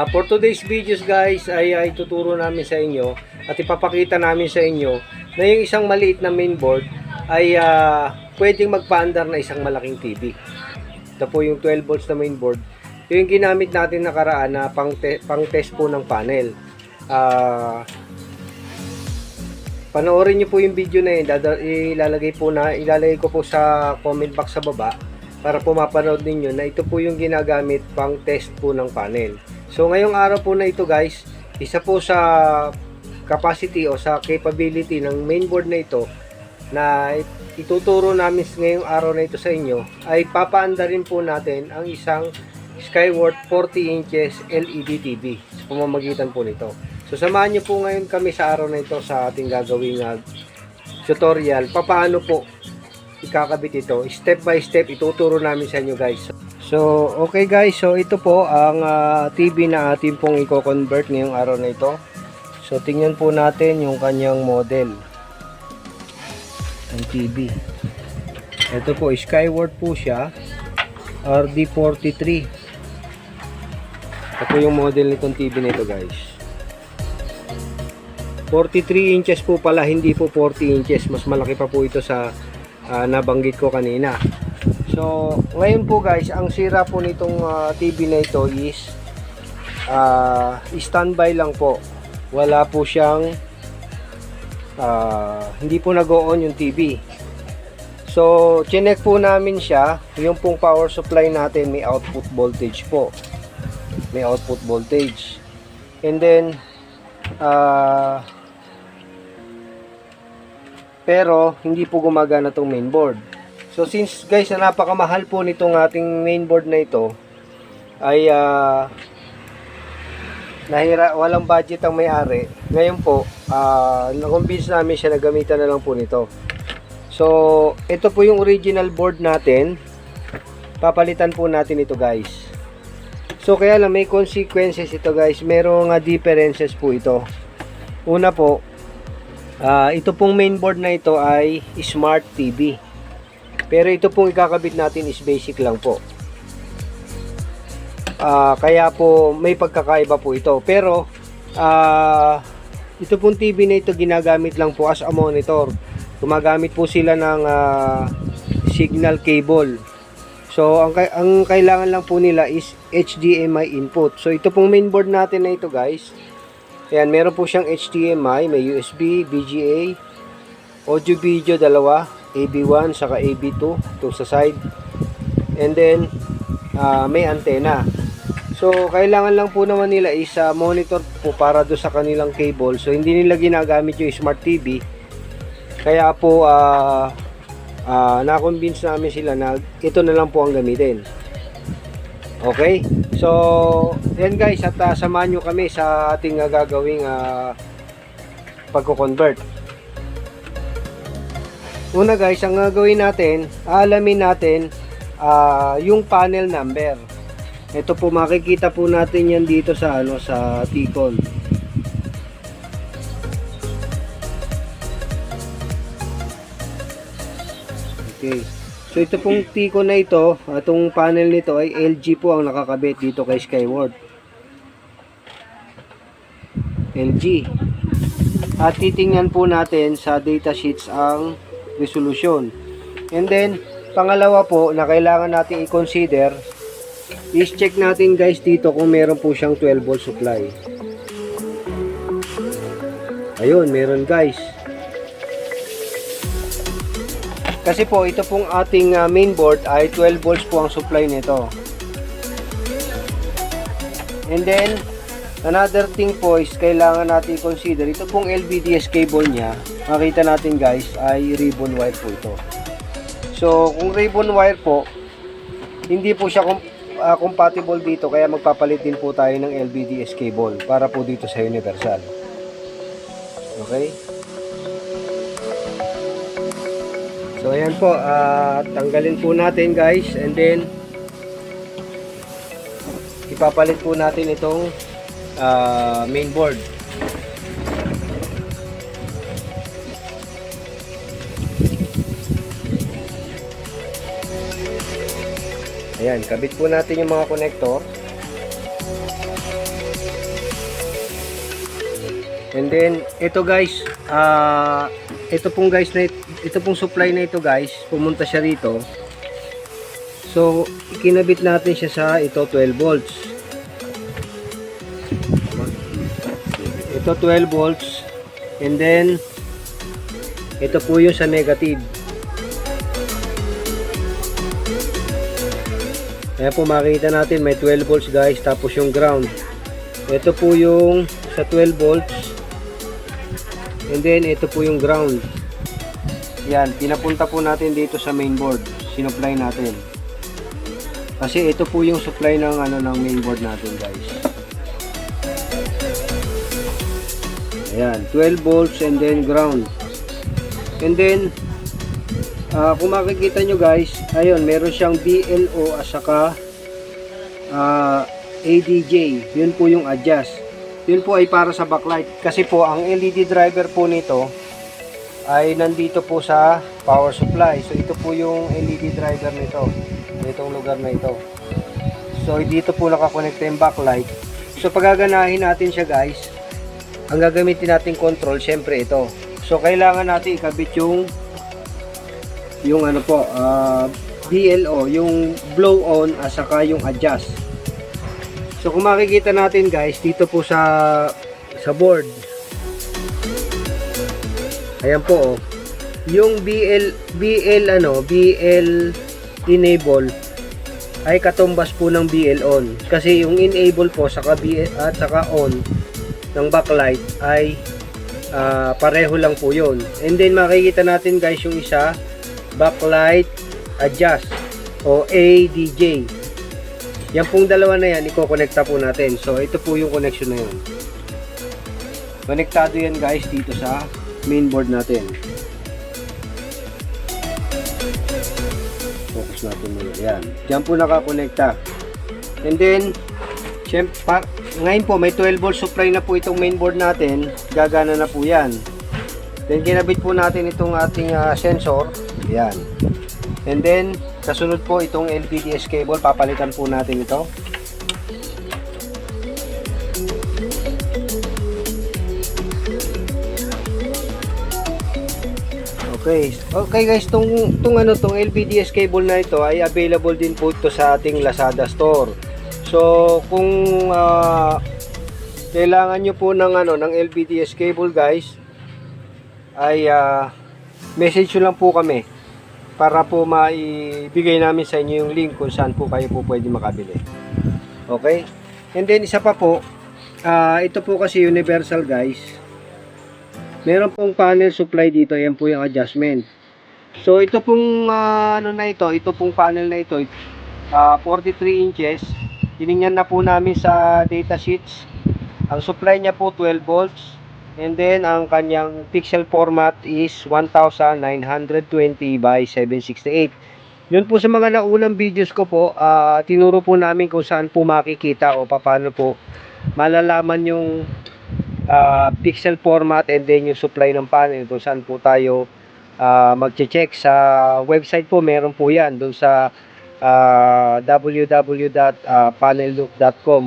For today's videos guys ay tuturo namin sa inyo at ipapakita namin sa inyo na yung isang maliit na mainboard ay pwedeng magpaandar na isang malaking TV. Ito po yung 12 volts na mainboard. Yung ginamit natin nakaraan na pang test po ng panel. Panoorin nyo po yung video na yun. Ilalagay ko po sa comment box sa baba para po mapanood ninyo na ito po yung ginagamit pang test po ng panel. So ngayong araw po na ito guys, isa po sa capacity o sa capability ng mainboard na ito na ituturo namin ngayong araw na ito sa inyo ay papaandarin po natin ang isang Skyworth 40 inches LED TV sa pamamagitan po nito. So samahan nyo po ngayon kami sa araw na ito sa ating gagawing tutorial paano po ikakabit ito. Step by step ituturo namin sa inyo guys. So okay guys, so ito po ang TV na atin pong i-convert ngayong araw na ito. So tingnan po natin yung kanyang model ng TV. Ito po Skyworth po siya, RD43. Ito po yung model nitong TV na ito guys. 43 inches po pala, hindi po 40 inches. Mas malaki pa po ito sa nabanggit ko kanina. So ngayon po guys, ang sira po nitong TV na ito is standby lang po. Wala po siyang hindi po nag-on yung TV. So chinek po namin siya. Yung pong power supply natin may output voltage po. May output voltage. And then pero hindi po gumagana tong mainboard. So since guys na napakamahal po nitong ating mainboard na ito ay walang budget ang may-ari. Ngayon po na-convince namin siya na gamitan na lang po nito. So ito po yung original board natin. Papalitan po natin ito guys. So kaya lang may consequences ito guys. Merong differences po ito. Una po, ito pong mainboard na ito ay smart TV. Pero ito pong ikakabit natin is basic lang po. Kaya po may pagkakaiba po ito. Pero ito pong TV na ito ginagamit lang po as a monitor. Gumagamit po sila ng signal cable. So ang kailangan lang po nila is HDMI input. So ito pong mainboard natin na ito guys. Ayan, meron po siyang HDMI, may USB, VGA, audio video dalawa, AB1 saka AB2 ito sa side. And then may antena. So kailangan lang po naman nila is monitor po para do sa kanilang cable. So hindi nila ginagamit yung smart TV. Kaya po na-convince namin sila na ito na lang po ang gamitin. Okay? So yan guys, at samahan nyo kami sa ating gagawing pagko-convert. Una guys, ang gagawin natin, alamin natin yung panel number. Ito po, makikita po natin yan dito sa sa T-con. Okay. So ito pong T-con na ito, itong panel nito ay LG po ang nakakabit dito kay Skyworth. LG. At titingnan po natin sa data sheets ang resolution. And then pangalawa po na kailangan natin i-consider is check natin guys dito kung meron po siyang 12 volt supply. Ayun, meron guys. Kasi po ito pong ating mainboard ay 12 volts po ang supply nito. And then another thing po is kailangan natin i-consider ito pong LVDS cable niya. Makita natin guys ay ribbon wire po ito. So kung ribbon wire po, hindi po siya compatible dito, kaya magpapalit din po tayo ng LVDS cable para po dito sa universal. Okay? So ayan po, tanggalin po natin guys, and then ipapalit po natin itong mainboard. Ayan, kabit po natin yung mga connector. And then ito guys, ito pong guys na ito pong supply na ito guys, pumunta siya rito. So ikinabit natin siya sa ito 12 volts. Ito 12 volts. And then ito po yung sa negative. Ayan po, makikita natin may 12 volts guys, tapos yung ground. Ito po yung sa 12 volts. And then ito po yung ground. Yan, pinapunta po natin dito sa mainboard. Sinupply natin. Kasi ito po yung supply ng ng mainboard natin guys. Ayan, 12 volts and then ground. And then kung makikita nyo guys, ayun, meron siyang BLO at saka ADJ. Yun po yung adjust. Yun po ay para sa backlight. Kasi po ang LED driver po nito ay nandito po sa power supply. So ito po yung LED driver nito. Itong lugar na ito. So dito po nakakonekta yung backlight. So pagaganahin natin siya guys, ang gagamitin natin control syempre ito. So kailangan natin ikabit yung BLO, yung blow on at saka yung adjust. So kung makikita natin guys dito po sa board, ayan po yung BL enable ay katumbas po ng BL on, kasi yung enable po saka BL at saka on ng backlight ay pareho lang po yun. And then makikita natin guys yung isa, backlight adjust o ADJ. Yan pong dalawa na yan, iko-connecta po natin. So ito po yung connection na yun. Konektado yan guys dito sa mainboard natin. Focus natin muna. Yan. Diyan po nakakonekta. And then, syempre, ngayon po may 12 volt supply na po itong mainboard natin. Gagana na po yan. Then kinabit po natin itong ating sensor. Yan. And then, kasunod po itong LVDS cable, papalitan po natin ito. Okay guys, tong LVDS cable na ito ay available din po ito sa ating Lazada store. So, kung kailangan nyo po ng ng LVDS cable guys, ay message nyo lang po kami para po maibigay namin sa inyo yung link kung saan po kayo po pwede makabili. Okay? And then isa pa po, ito po kasi universal guys. Meron pong panel supply dito, yan po yung adjustment. So ito pong ito pong panel na ito, 43 inches. Tiningnan na po namin sa data sheets. Ang supply niya po 12 volts. And then, ang kanyang pixel format is 1920 by 768. Yun po sa mga naunang videos ko po, tinuro po namin kung saan po makikita o paano po malalaman yung pixel format and then yung supply ng panel. Kung saan po tayo magche-check sa website po, meron po yan. Doon sa www.panellook.com.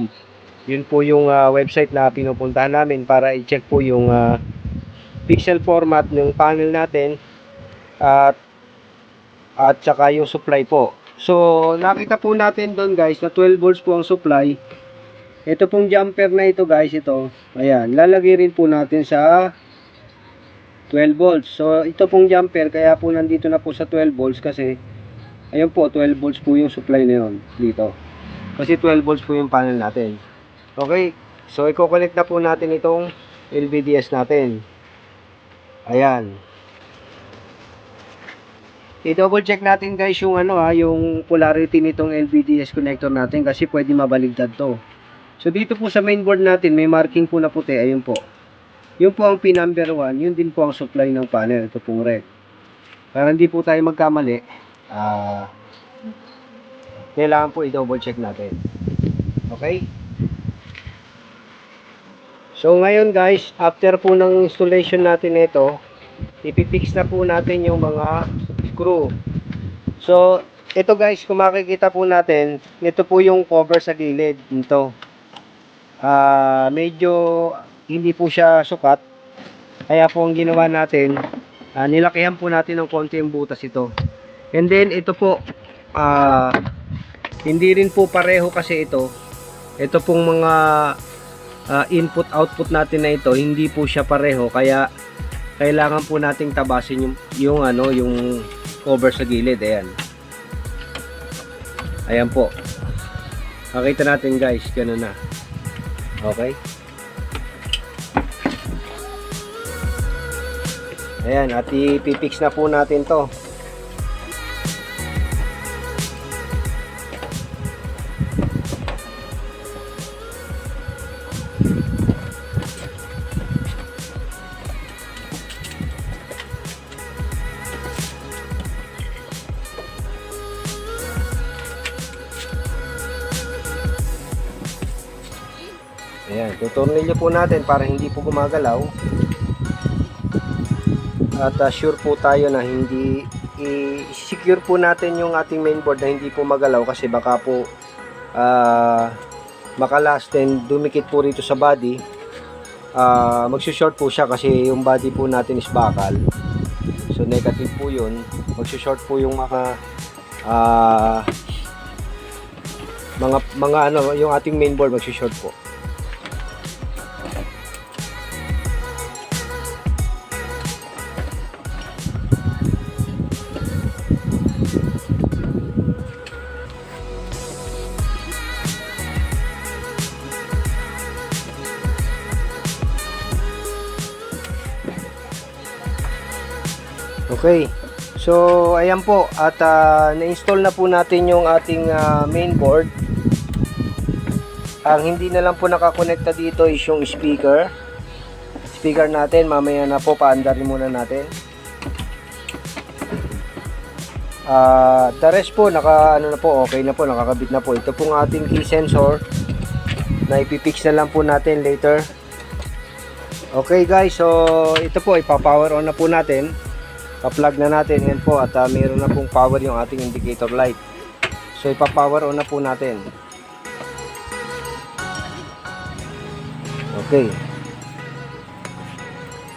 Yun po yung website na pinupuntahan namin para i-check po yung pixel format ng panel natin at saka yung supply po. So nakita po natin doon guys na 12 volts po ang supply. Ito pong jumper na ito guys, ito. Ayan, lalagay rin po natin sa 12 volts. So ito pong jumper, kaya po nandito na po sa 12 volts kasi ayun po, 12 volts po yung supply na yun dito. Kasi 12 volts po yung panel natin. Okay, so i-connect na po natin itong LVDS natin. Ayan. I-double check natin guys yung yung polarity nitong LVDS connector natin kasi pwede mabaligtad to. So dito po sa mainboard natin may marking po na puti, ayun po. Yun po ang pin number 1, yun din po ang supply ng panel, ito pong red. Para hindi po tayo magkamali, kailangan po i-double check natin. Okay? So ngayon guys, after po ng installation natin nito, ipipix na po natin yung mga screw. So ito guys, kung makikita po natin, ito po yung cover sa gilid nito. Medyo hindi po siya sukat. Kaya po ang ginawa natin, nilakihan po natin ng konti yung butas ito. And then ito po, hindi rin po pareho kasi ito. Ito pong mga input output natin na ito, hindi po siya pareho, kaya kailangan po nating tabasin yung cover sa gilid. Ayan po. Makita natin guys, ganun na. Okay? Ayan, at ipipix na po natin to. Ayan, tutornilyo po natin para hindi po gumagalaw. At sure po tayo na hindi i-secure po natin yung ating mainboard na hindi po magalaw, kasi baka po makalas and dumikit po rito sa body. Magsushort po siya kasi yung body po natin is bakal. So negative po yun. Magsushort po yung yung ating mainboard magsushort po. Okay, so ayan po, at na-install na po natin yung ating mainboard. Ang hindi na lang po nakakonekta dito is yung speaker natin. Mamaya na po, paandarin muna natin. The rest po okay na po, nakakabit na po. Ito pong ating key sensor na ipipix na lang po natin later. Okay guys, so ito po, ipa-power on na po natin. Pa-plug na natin yan po, at mayroon na pong power yung ating indicator light. So ipa-power on na po natin. Okay.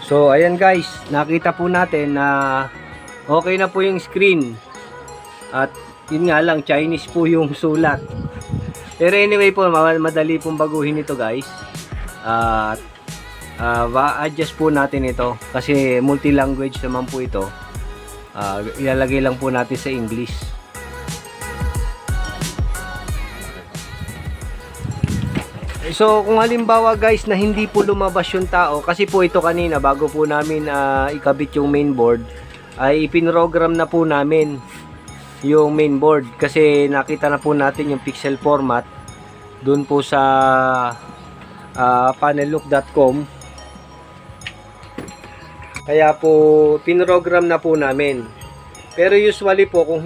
So ayan guys, nakita po natin na okay na po yung screen. At yun nga lang, Chinese po yung sulat. Pero anyway po, madali pong baguhin ito guys. At adjust po natin ito kasi multi-language naman po ito. Ilalagay lang po natin sa English. So kung halimbawa guys na hindi po lumabas yung tao, kasi po ito kanina bago po namin ikabit yung mainboard, ay ipinrogram na po namin yung mainboard kasi nakita na po natin yung pixel format dun po sa panellook.com. Kaya po pinrogram na po namin. Pero usually po kung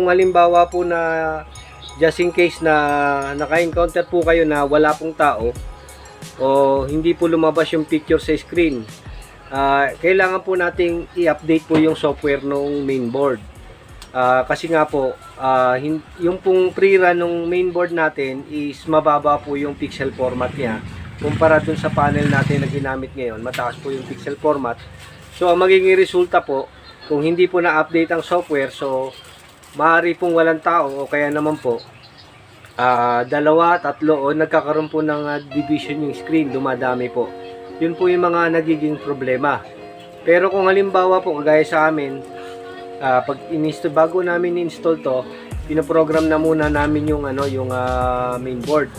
halimbawa po na just in case na naka-encounter po kayo na wala pong tao o hindi po lumabas yung picture sa screen, kailangan po nating i-update po yung software ng mainboard. Kasi nga po yung pong pre-run ng mainboard natin is mababa po yung pixel format niya kumpara dun sa panel natin na ginamit ngayon. Mataas po yung pixel format. So ang magiging resulta po, kung hindi po na-update ang software, so maaari pong walang tao o kaya naman po dalawa, tatlo o nagkakaroon po ng division yung screen, dumadami po. Yun po yung mga nagiging problema. Pero kung halimbawa po kagaya sa amin, bago namin i-install to, pinoprogram na muna namin yung mainboard.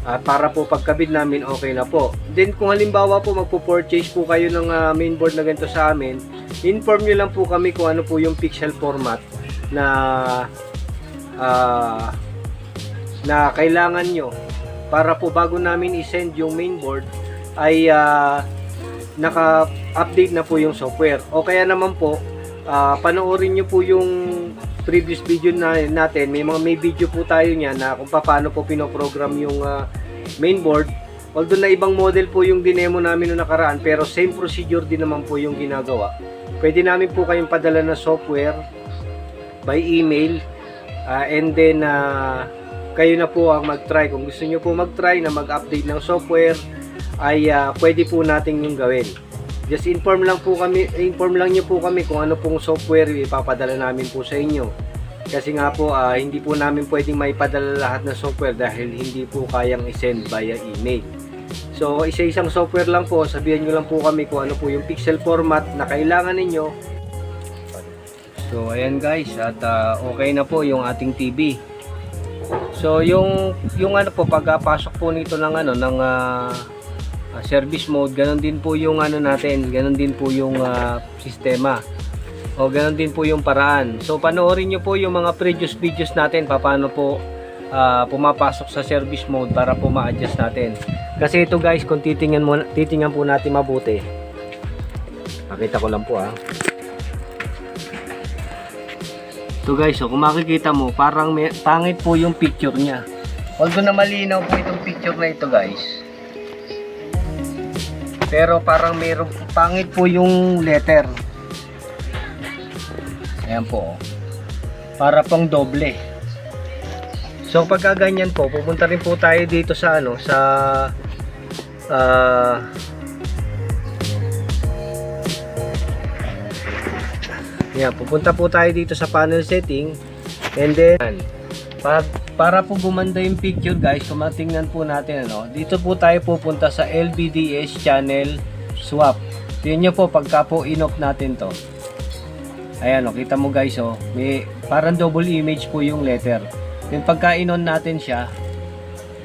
Para po pagkabit namin okay na po. Then kung halimbawa po magpo-purchase po kayo ng mainboard na ganito sa amin, inform nyo lang po kami kung ano po yung pixel format na kailangan nyo para po bago namin i-send yung mainboard ay naka-update na po yung software. O kaya naman po panoorin nyo po yung previous video natin. May video po tayo niyan na kung paano po pinoprogram yung mainboard. Although na ibang model po yung dinemo namin noong nakaraan, pero same procedure din naman po yung ginagawa. Pwede namin po kayong padala na software by email, and then kayo na po ang mag-try. Kung gusto nyo po mag-try na mag-update ng software, ay pwede po natin yung gawin. Just inform lang niyo po kami kung ano pong software ipapadala namin po sa inyo. Kasi nga po hindi po namin pwedeng maipadala lahat ng software dahil hindi po kayang i-send via email. So isa-isang software lang po, sabihan niyo lang po kami kung ano po yung pixel format na kailangan ninyo. So ayan guys, at okay na po yung ating TV. So yung ano po, pagpasok po nito ng service mode, ganun din po yung natin, ganun din po yung sistema. O ganun din po yung paraan. So panoorin nyo po yung mga previous videos natin paano po pumapasok sa service mode para po ma-adjust natin. Kasi ito guys, kung titingnan po natin mabuti. Pakita ko lang po Ito guys, kung makikita mo, parang pangit po yung picture niya. Although na malinaw po itong picture na ito guys, pero parang mayroong pangit po yung letter. Ayan po. Para pang doble. So pagka ganyan po, pupunta rin po tayo dito sa pupunta po tayo dito sa panel setting, and then para po gumanda yung picture guys, kung matingnan po natin dito po tayo pupunta sa LVDS channel swap. Tingnan nyo po pagka po in-off natin to. Ayan kita mo guys may parang double image po yung letter. Then pagka in-on natin siya,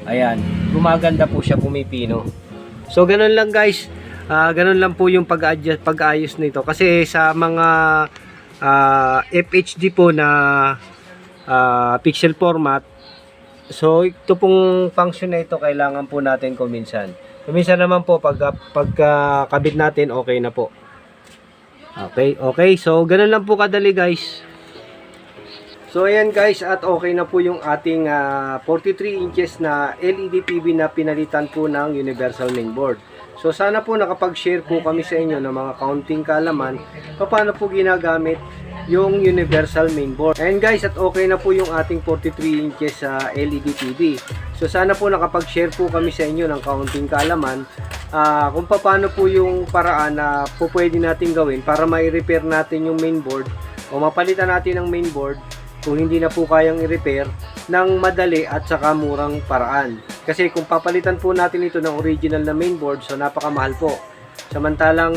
ayan, gumaganda po siya, pumipino. So ganun lang guys, ganun lang po yung pag-ayos nito. Kasi sa mga FHD po na pixel format, so ito pong function na ito kailangan po natin kuminsan. Kuminsan naman po pagkakabit natin, okay na po. Okay, so ganun lang po kadali guys. So ayan guys, at okay na po yung ating 43 inches na LED TV na pinalitan po ng universal mainboard. So sana po nakapag-share po kami sa inyo ng mga counting kaalaman paano po ginagamit yung universal mainboard. And guys, at okay na po yung ating 43 inches LED TV. So sana po nakapag-share po kami sa inyo ng counting kaalaman kung paano po yung paraan na po pwede natin gawin para mai-repair natin yung mainboard o mapalitan natin ang mainboard kung hindi na po kayang i-repair ng madali at saka murang paraan. Kasi kung papalitan po natin ito ng original na mainboard, so napakamahal po. Samantalang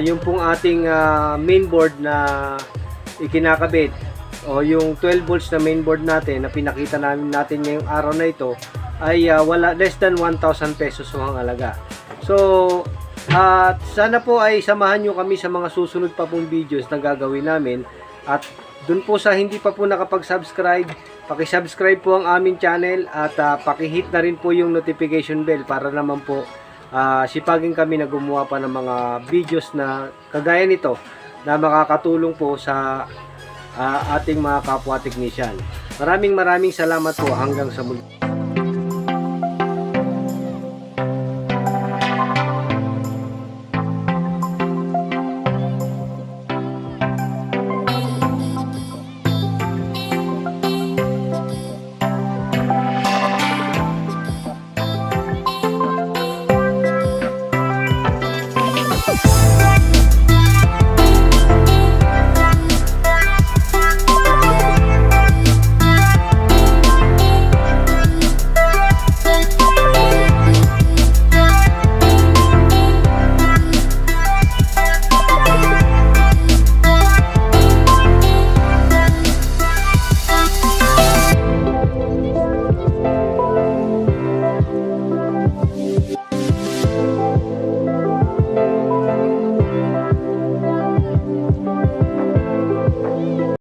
yung pong ating mainboard na ikinakabit o yung 12 volts na mainboard natin na pinakita natin ngayong araw na ito ay less than 1,000 pesos ang halaga. So sana po ay samahan nyo kami sa mga susunod pa pong videos na gagawin namin. At dun po sa hindi pa po nakapag-subscribe, paki-subscribe po ang aming channel at paki-hit na rin po yung notification bell para naman po sipagin kami na gumawa pa ng mga videos na kagaya nito na makakatulong po sa ating mga kapwa technician. Maraming salamat po, hanggang sa muli.